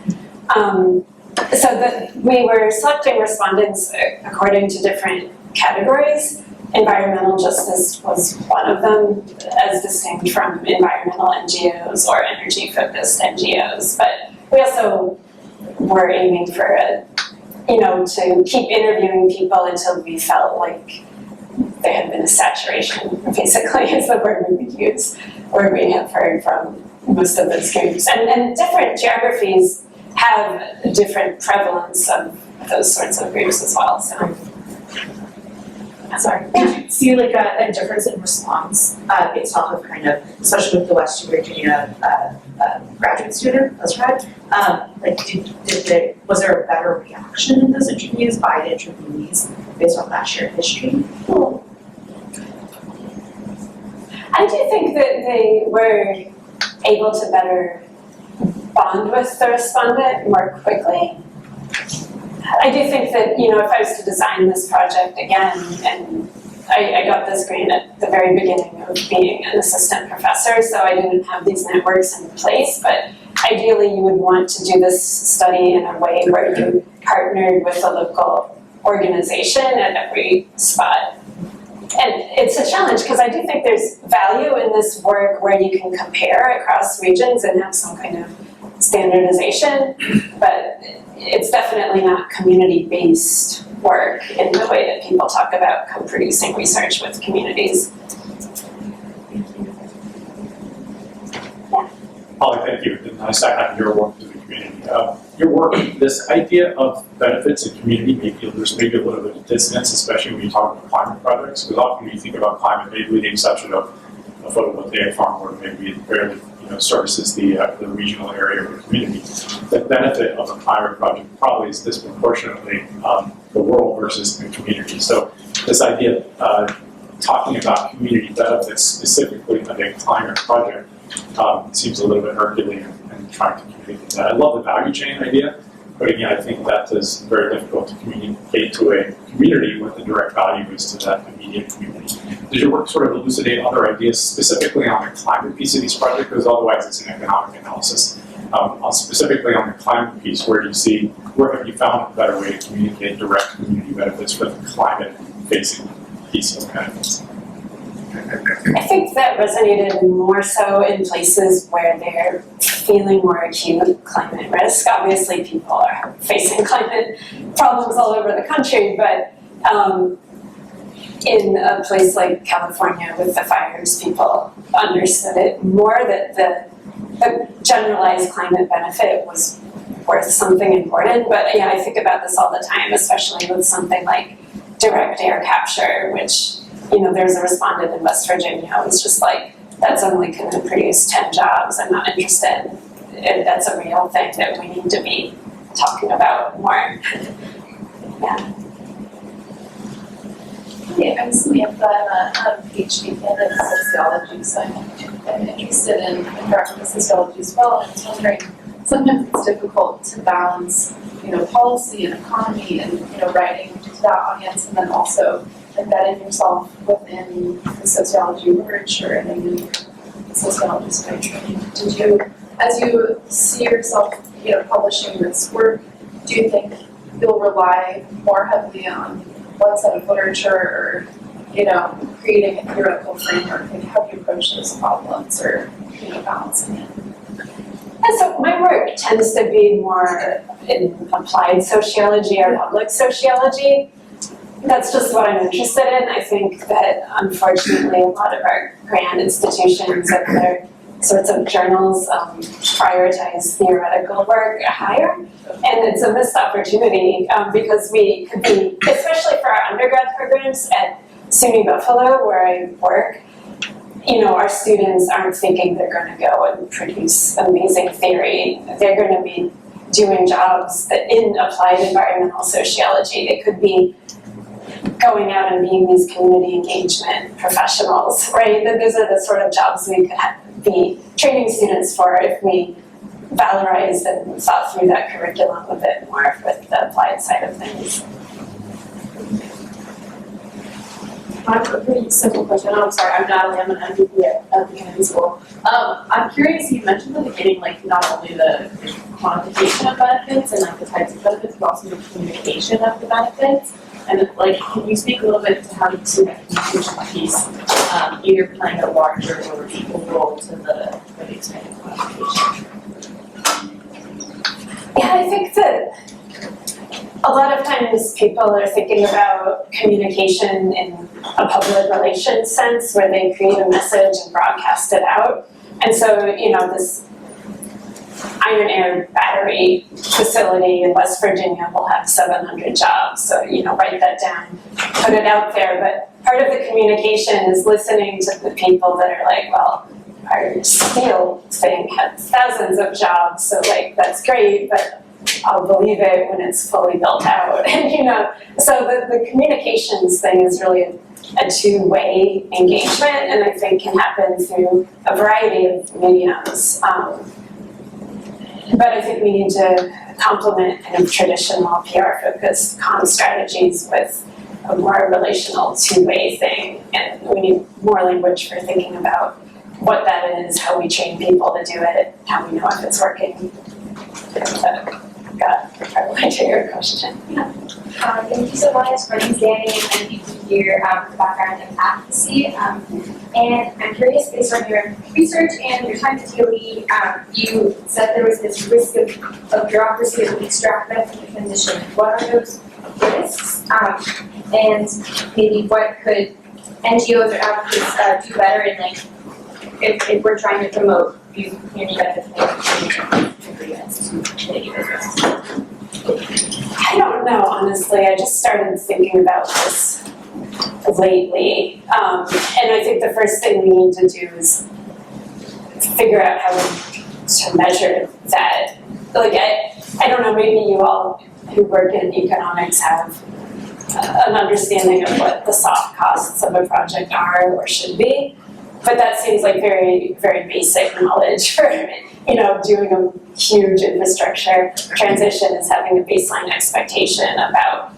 So we were selecting respondents according to different categories. Environmental justice was one of them, as distinct from environmental NGOs or energy-focused NGOs. But we also were aiming for to keep interviewing people until we felt like there had been a saturation, basically, is the word we would use, where we have heard from most of those groups. And different geographies have a different prevalence of those sorts of groups as well. So. Sorry, did you see like a difference in response based off of kind of, especially with the West Virginia graduate student, that's right? Was there a better reaction in those interviews by the interviewees based on that shared history? I do think that they were able to better bond with the respondent more quickly. I do think that, if I was to design this project again, and I got this grant at the very beginning of being an assistant professor, so I didn't have these networks in place, but ideally you would want to do this study in a way where you partnered with a local organization at every spot. And it's a challenge because I do think there's value in this work where you can compare across regions and have some kind of standardization, but it's definitely not community-based work in the way that people talk about co-producing research with communities. Holly, thank you. It's nice to have your work to the community. Your work, this idea of benefits in community, there's maybe a little bit of dissonance, especially when you talk about climate projects, because often when you think about climate, maybe with the exception of a photovoltaic farm where maybe it barely services the regional area of the community. The benefit of a climate project probably is disproportionately the world versus the community. So this idea of talking about community benefits specifically of a climate project seems a little bit Herculean and trying to communicate that. I love the value chain idea, But again, I think that is very difficult to communicate to a community what the direct value is to that immediate community. Does your work sort of elucidate other ideas specifically on the climate piece of these projects? Because otherwise it's an economic analysis. Specifically on the climate piece, where have you found a better way to communicate direct community benefits for the climate-facing piece of benefits? I think that resonated more so in places where they're feeling more acute climate risk. Obviously, people are facing climate problems all over the country, but in a place like California with the fires, people understood it more, that the generalized climate benefit was worth something important. But yeah, I think about this all the time, especially with something like direct air capture, which, there's a respondent in West Virginia who was just like, that's only going to produce 10 jobs. I'm not interested. That's a real thing that we need to be talking about more. Yeah. Yeah, I'm Samantha. I'm a Ph.D. candidate in sociology, so I'm interested in environmental sociology as well. And I was wondering, sometimes it's difficult to balance, policy and economy and, writing to that audience, and then also embedding yourself within the sociology literature and then the sociologist by training. Did you, as you see yourself, publishing this work, do you think you'll rely more heavily on one set of literature or, creating a theoretical framework? Like, how do you approach those problems or, balancing it? And so my work tends to be more in applied sociology or public sociology. That's just what I'm interested in. I think that, unfortunately, a lot of our grant institutions and their sorts of journals prioritize theoretical work higher. And it's a missed opportunity because we could be, especially for our undergrad programs at SUNY Buffalo, where I work, our students aren't thinking they're going to go and produce amazing theory. They're going to be doing jobs that in applied environmental sociology. They could be going out and being these community engagement professionals, right? Those are the sort of jobs we could be training students for if we valorized and thought through that curriculum a bit more with the applied side of things. I have a pretty simple question. I'm sorry, I'm Natalie. I'm an MVP at the Kennedy School. I'm curious, you mentioned in the beginning, not only the quantification of benefits and the types of benefits, but also the communication of the benefits. And can you speak a little bit to how you see that communication piece either playing a larger or equal role to the expanded quantification? Yeah, I think that a lot of times people are thinking about communication in a public relations sense where they create a message and broadcast it out. And so, this iron air battery facility in West Virginia will have 700 jobs. So, write that down, put it out there. But part of the communication is listening to the people that are like, well, our steel thing had thousands of jobs, so that's great, but I'll believe it when it's fully built out. And so the communications thing is really a two-way engagement, and I think can happen through a variety of mediums. But I think we need to complement kind of traditional PR-focused comm strategies with a more relational two-way thing, and we need more language for thinking about what that is, how we train people to do it, how we know if it's working. Got probably to your question. Thank you so much for this day and you here for the background in advocacy. And I'm curious, based on your research and your time at DOE, you said there was this risk of bureaucracy that would extract benefit from the transition. What are those risks? And maybe what could NGOs or advocates do better in if we're trying to promote community benefits and agreements to mitigate those risks? I don't know, honestly. I just started thinking about this lately. And I think the first thing we need to do is figure out how to measure that. I don't know, maybe you all who work in economics have an understanding of what the soft costs of a project are or should be. But that seems like very, very basic knowledge for, doing a huge infrastructure transition is having a baseline expectation about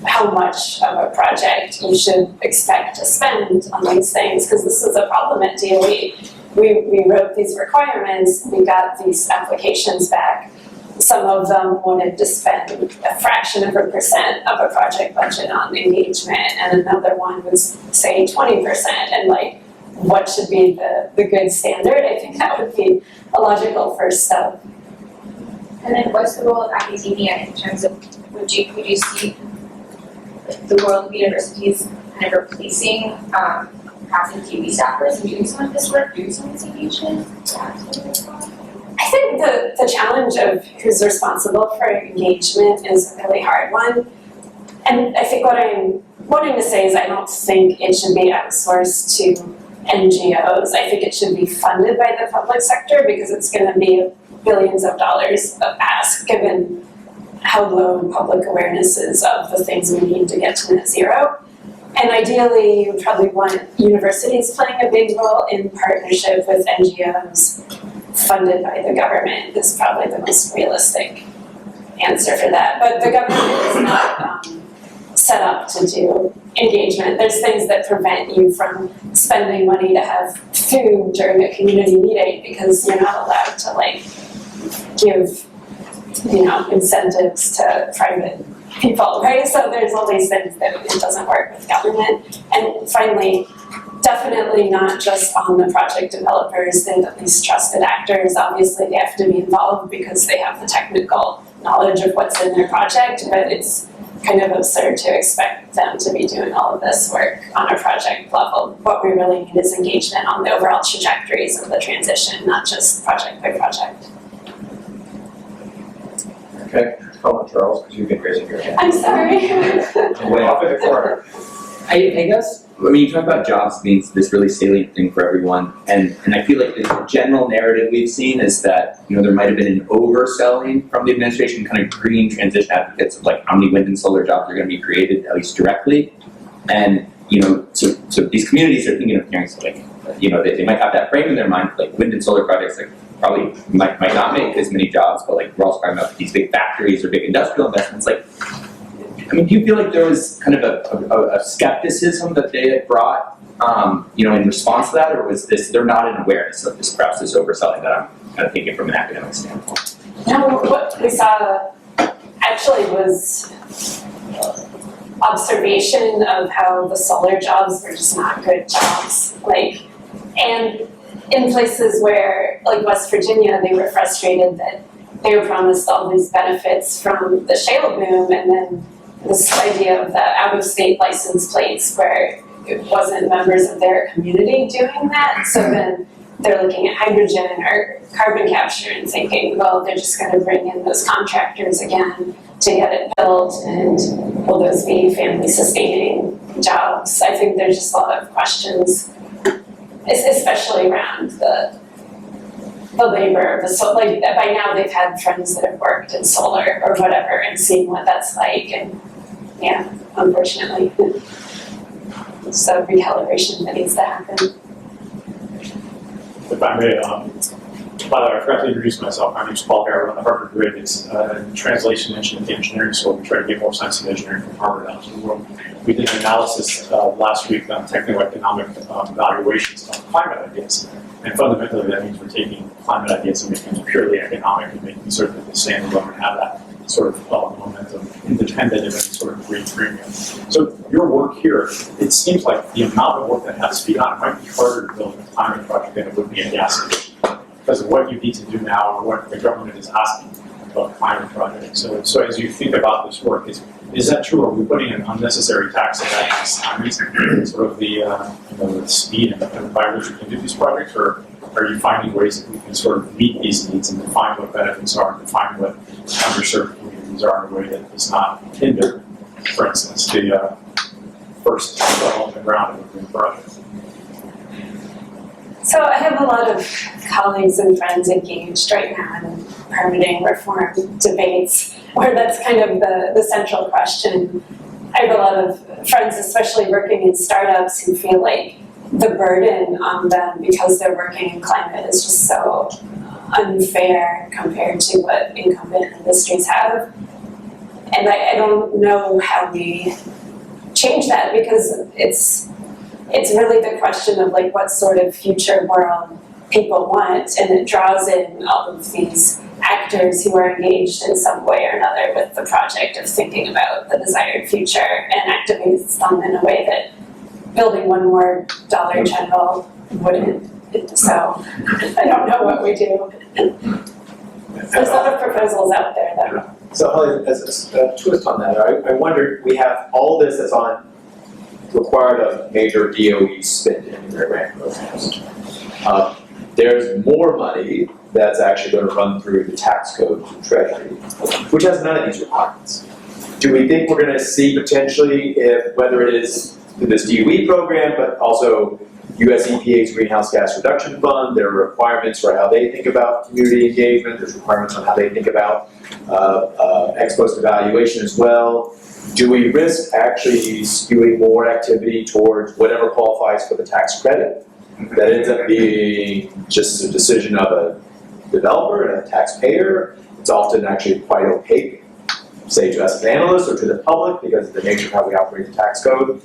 how much of a project you should expect to spend on these things, because this is a problem at DOE. We wrote these requirements, we got these applications back. Some of them wanted to spend a fraction of a % of a project budget on engagement, and another one was, say, 20%, and what should be the good standard? I think that would be a logical first step. And then what's the role of academia in terms of, would you see the role of universities kind of replacing perhaps the DOE staffers and doing some of this work, doing some of this engagement? I think the challenge of who's responsible for engagement is a really hard one. And I think what I'm wanting to say is I don't think it should be outsourced to NGOs. I think it should be funded by the public sector, because it's going to be billions of dollars of ask given how low public awareness is of the things we need to get to net zero. And ideally, you probably want universities playing a big role in partnership with NGOs funded by the government is probably the most realistic answer for that. But the government is not set up to do engagement. There's things that prevent you from spending money to have food during a community meeting, because you're not allowed to give incentives to private people, right? So there's all these things that it doesn't work with government. And finally, definitely not just on the project developers. They're the least trusted actors. Obviously, they have to be involved because they have the technical knowledge of what's in their project, but it's kind of absurd to expect them to be doing all of this work on a project level. What we really need is engagement on the overall trajectories of the transition, not just project by project. Okay, call Charles, because you've been raising your hand. I'm sorry. Way off in the corner. I guess, you talk about jobs being this really salient thing for everyone, and I feel like the general narrative we've seen is that, there might have been an overselling from the administration, kind of green transition advocates of how many wind and solar jobs are going to be created, at least directly. And, so these communities are thinking of hearing something, they might have that frame in their mind, wind and solar projects, probably might not make as many jobs, but we're also talking about these big factories or big industrial investments. Do you feel like there was kind of a skepticism that they had brought, in response to that, or was they're not in awareness of this, perhaps this overselling that I'm kind of thinking from an academic standpoint? No, what we saw actually was observation of how the solar jobs were just not good jobs. And in places where, West Virginia, they were frustrated that they were promised all these benefits from the shale boom, and then this idea of the out-of-state license plates where it wasn't members of their community doing that. So then they're looking at hydrogen or carbon capture and thinking, well, they're just going to bring in those contractors again to get it built, and will those be family-sustaining jobs? I think there's just a lot of questions, especially around the labor, by now they've had friends that have worked in solar or whatever and seen what that's like, and yeah, unfortunately. So recalibration that needs to happen. If I may, by the way, I forgot to introduce myself. My name is Paul Harrow. I'm the Harvard Grid. It's a translation engine into engineering, so we try to get more science and engineering from Harvard out to the world. We did an analysis last week on techno-economic valuations of climate ideas. And fundamentally, that means we're taking climate ideas and making them purely economic and making certain that the standalone and have that sort of momentum independent of any sort of green premium. So your work here, it seems like the amount of work that has to be done, it might be harder to build a climate project than it would be a gas station, because of what you need to do now and what the government is asking about climate projects. So as you think about this work, is that true? Are we putting an unnecessary tax on that, sort of the speed and by which we can do these projects, or are you finding ways that we can sort of meet these needs and define what benefits are, and define what underserved communities are in a way that does not hinder, for instance, the first development round of a green project? So I have a lot of colleagues and friends engaged right now in permitting reform debates, where that's kind of the central question. I have a lot of friends, especially working in startups, who feel like the burden on them because they're working in climate is just so unfair compared to what incumbent industries have. And I don't know how we change that, because it's really the question of like what sort of future world people want, and it draws in all of these actors who are engaged in some way or another with the project of thinking about the desired future and activates them in a way that building one more Dollar General wouldn't. So I don't know what we do. There's a lot of proposals out there though. So Holly, as a twist on that, I wonder, we have all this that's required of major DOE spending in their grant programs. There's more money that's actually going to run through the tax code to Treasury, which has none of these requirements. Do we think we're going to see potentially, whether it is through this DOE program, but also US EPA's Greenhouse Gas Reduction Fund, there are requirements for how they think about community engagement, there's requirements on how they think about ex post evaluation as well. Do we risk actually skewing more activity towards whatever qualifies for the tax credit? That ends up being just a decision of a developer and a taxpayer. It's often actually quite opaque, say to us as analysts or to the public, because of the nature of how we operate the tax code.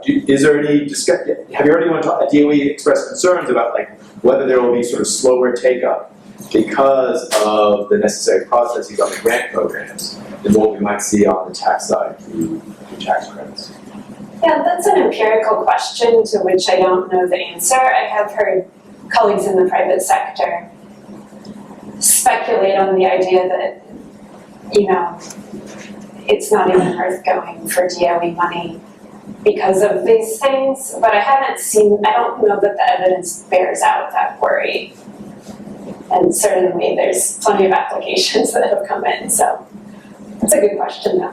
Is there any discussion? Have you already DOE expressed concerns about like whether there will be sort of slower take-up because of the necessary processes on the grant programs than what we might see on the tax side through tax credits? Yeah, that's an empirical question to which I don't know the answer. I have heard colleagues in the private sector speculate on the idea that, you know, it's not even worth going for DOE money because of these things, but I don't know that the evidence bears out that worry. And certainly there's plenty of applications that have come in, so that's a good question though.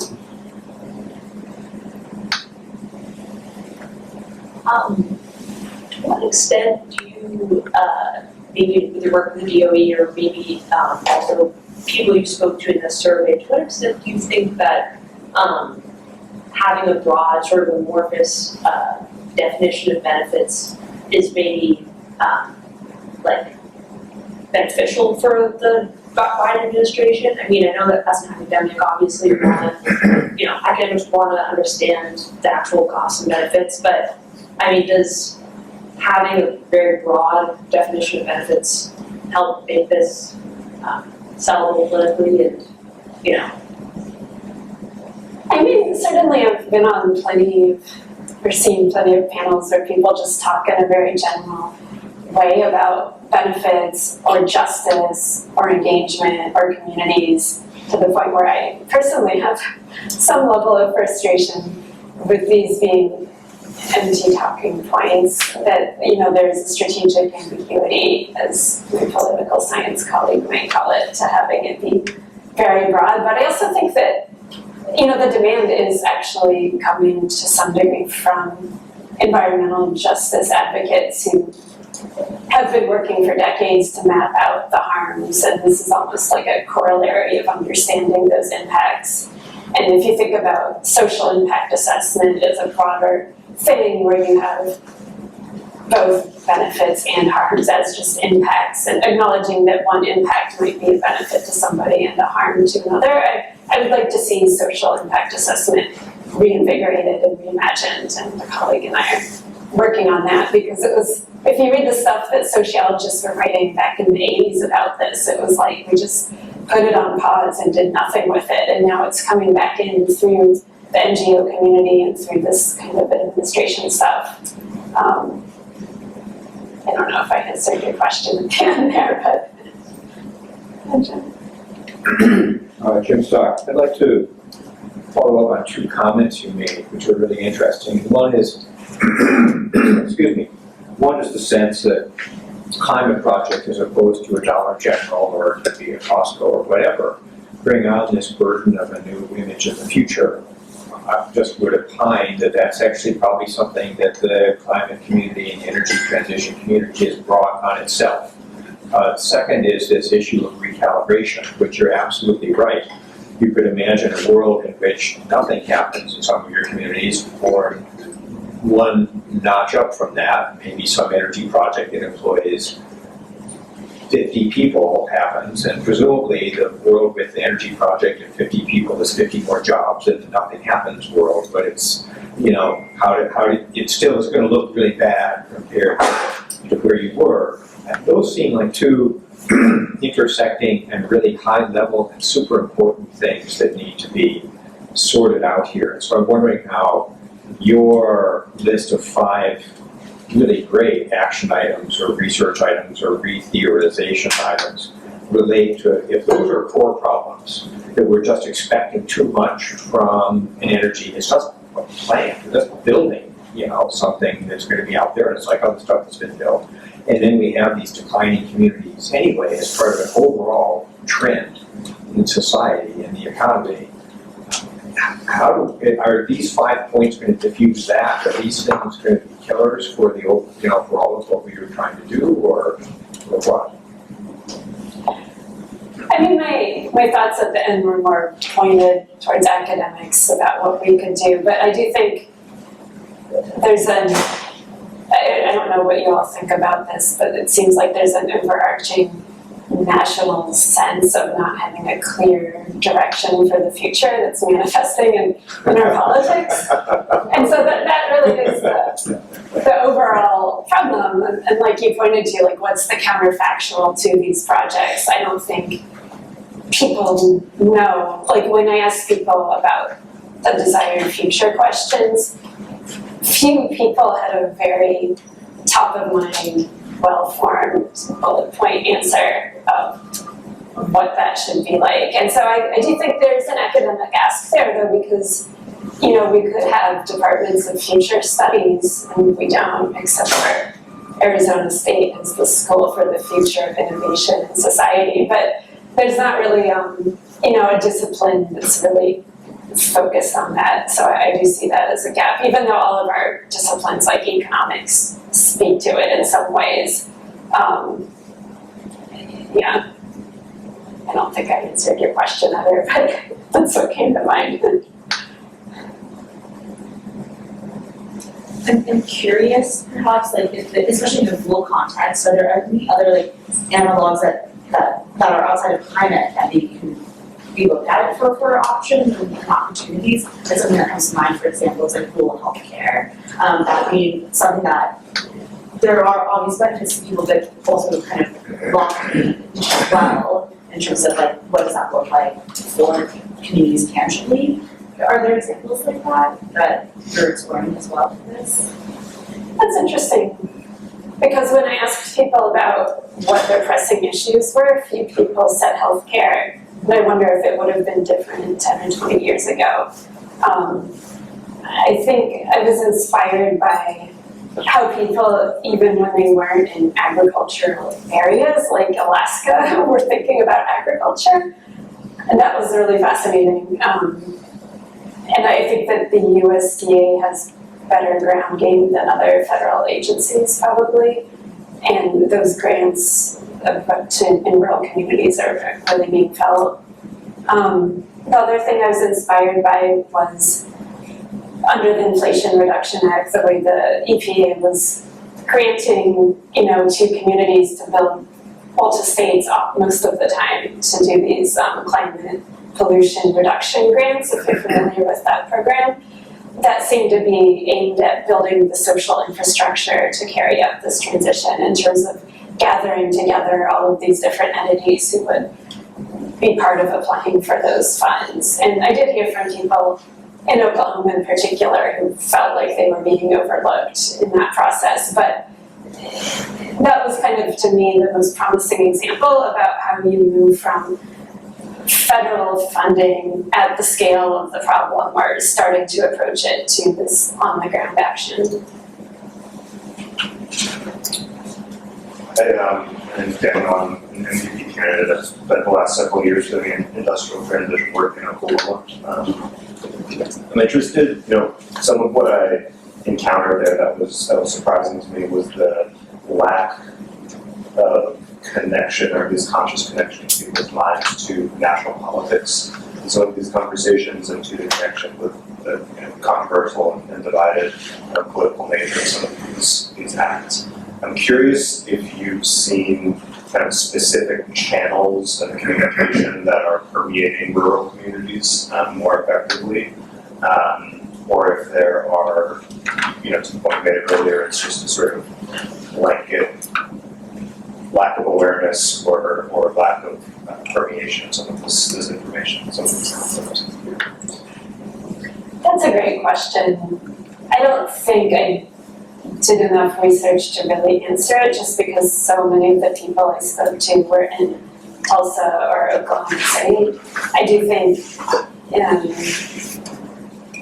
To what extent do you, maybe with your work with the DOE or maybe also people you spoke to in the survey, to what extent do you think that having a broad sort of amorphous definition of benefits is maybe like beneficial for the Biden administration? I mean, I know that as an academic, obviously, academics want to understand the actual costs and benefits, but I mean, does having a very broad definition of benefits help make this sellable politically and, I mean, certainly I've been on seen plenty of panels where people just talk in a very general way about benefits or justice or engagement or communities, to the point where I personally have some level of frustration with these being empty talking points, that, there's a strategic ambiguity, as my political science colleague might call it, to having it be very broad. But I also think that, the demand is actually coming to some degree from environmental justice advocates who have been working for decades to map out the harms, and this is almost like a corollary of understanding those impacts. And if you think about social impact assessment as a broader thing where you have both benefits and harms as just impacts, and acknowledging that one impact might be a benefit to somebody and a harm to another, I would like to see social impact assessment reinvigorated and reimagined, and a colleague and I are working on that, because it was, if you read the stuff that sociologists were writing back in the 80s about this, it was like we just put it on pause and did nothing with it, and now it's coming back in through the NGO community and through this kind of administration stuff. I don't know if I answered your question at the end there, but. Jim Stock, I'd like to follow up on two comments you made, which are really interesting. One is, excuse me, one is the sense that climate project, as opposed to a Dollar General or to be a Costco or whatever, bring on this burden of a new image of the future. I just would opine that that's actually probably something that the climate community and energy transition community has brought on itself. Second is this issue of recalibration, which you're absolutely right. You could imagine a world in which nothing happens in some of your communities for one notch up from that, maybe some energy project that employs 50 people happens, and presumably the world with the energy project and 50 people is 50 more jobs and nothing happens world, but it's, you know, it still is going to look really bad compared to where you were. And those seem like two intersecting and really high level and super important things that need to be sorted out here. So I'm wondering how your list of 5 really great action items or research items or re-theorization items relate to, if those are core problems, that we're just expecting too much from an energy, it's just a plant, it's just building, you know, something that's going to be out there, and it's like other stuff that's been built. And then we have these declining communities anyway as part of an overall trend in society and the economy. Are these 5 points going to diffuse that? Are these things going to be killers for the, you know, for all of what we were trying to do, or what? I mean, my thoughts at the end were more pointed towards academics about what we could do, but I do think there's I don't know what you all think about this, but it seems like there's an overarching national sense of not having a clear direction for the future that's manifesting in our politics. And so that really is the overall problem. And like you pointed to, like, what's the counterfactual to these projects? I don't think people know. Like, when I ask people about the desired future questions, few people had a very top of mind, well-formed bullet point answer of what that should be like. And so I do think there's an academic ask there, though, because, you know, we could have departments of future studies, and we don't, except for Arizona State as the school for the future of innovation in society. But there's not really, you know, a discipline that's really focused on that. So I do see that as a gap, even though all of our disciplines like economics speak to it in some ways. Yeah, I don't think I answered your question either, but that's what came to mind. I'm curious, perhaps, like, especially in the rural context, are there any other, like, analogs that are outside of climate that maybe can be looked at for options and opportunities? And something that comes to mind, for example, is like rural healthcare. That being something that there are obvious benefits to people, but also kind of lofty as well, in terms of, like, what does that look like for communities tangibly? Are there examples like that you're exploring as well for this? That's interesting, because when I asked people about what their pressing issues were, a few people said healthcare, and I wonder if it would have been different 10 or 20 years ago. I think I was inspired by how people, even when they weren't in agricultural areas like Alaska, were thinking about agriculture, and that was really fascinating. And I think that the USDA has better ground game than other federal agencies, probably. And those grants in rural communities are really being felt. The other thing I was inspired by was, under the Inflation Reduction Act, the way the EPA was granting, you know, to communities to build, well, to states most of the time to do these climate pollution reduction grants, if you're familiar with that program, that seemed to be aimed at building the social infrastructure to carry out this transition in terms of gathering together all of these different entities who would be part of applying for those funds. And I did hear from people in Oklahoma in particular who felt like they were being overlooked in that process, but that was kind of, to me, the most promising example about how you move from federal funding at the scale of the problem or starting to approach it to this on-the-ground action. I'm down an MVP candidate that's spent the last several years doing industrial transition work in Oklahoma. I'm interested, you know, some of what I encountered there that was surprising to me was the lack of connection, or this conscious connection in people's minds to national politics in some of these conversations, and to the connection with the controversial and divided political nature of some of these acts. I'm curious if you've seen kind of specific channels of communication that are permeating rural communities more effectively, or if there are, to the point you made earlier, it's just a sort of blanket lack of awareness or lack of permeation of some of this information, some of these concepts. That's a great question. I don't think I did enough research to really answer it, just because so many of the people I spoke to were in Tulsa or Oklahoma City. I do think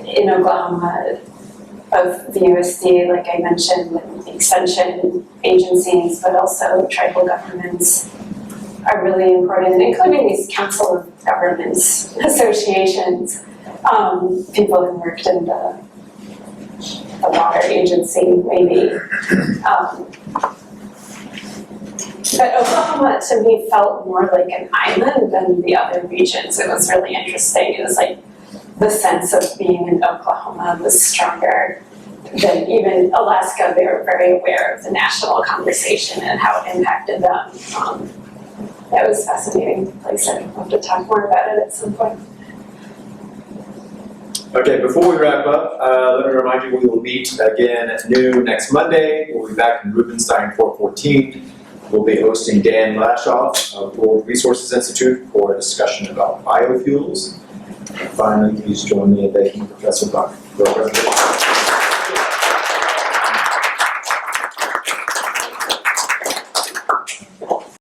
in Oklahoma, both the USD, like I mentioned, and the extension agencies, but also tribal governments are really important, including these Council of Governments associations, people who worked in the water agency, maybe. But Oklahoma, to me, felt more like an island than the other regions. It was really interesting. It was like the sense of being in Oklahoma was stronger than even Alaska. They were very aware of the national conversation and how it impacted them. That was a fascinating place. I'd love to talk more about it at some point. Okay, before we wrap up, let me remind you we will meet again at noon next Monday. We'll be back in Rubenstein 414. We'll be hosting Dan Lashoff of World Resources Institute for a discussion about biofuels. And finally, please join me in thanking Professor Buck for the presentation.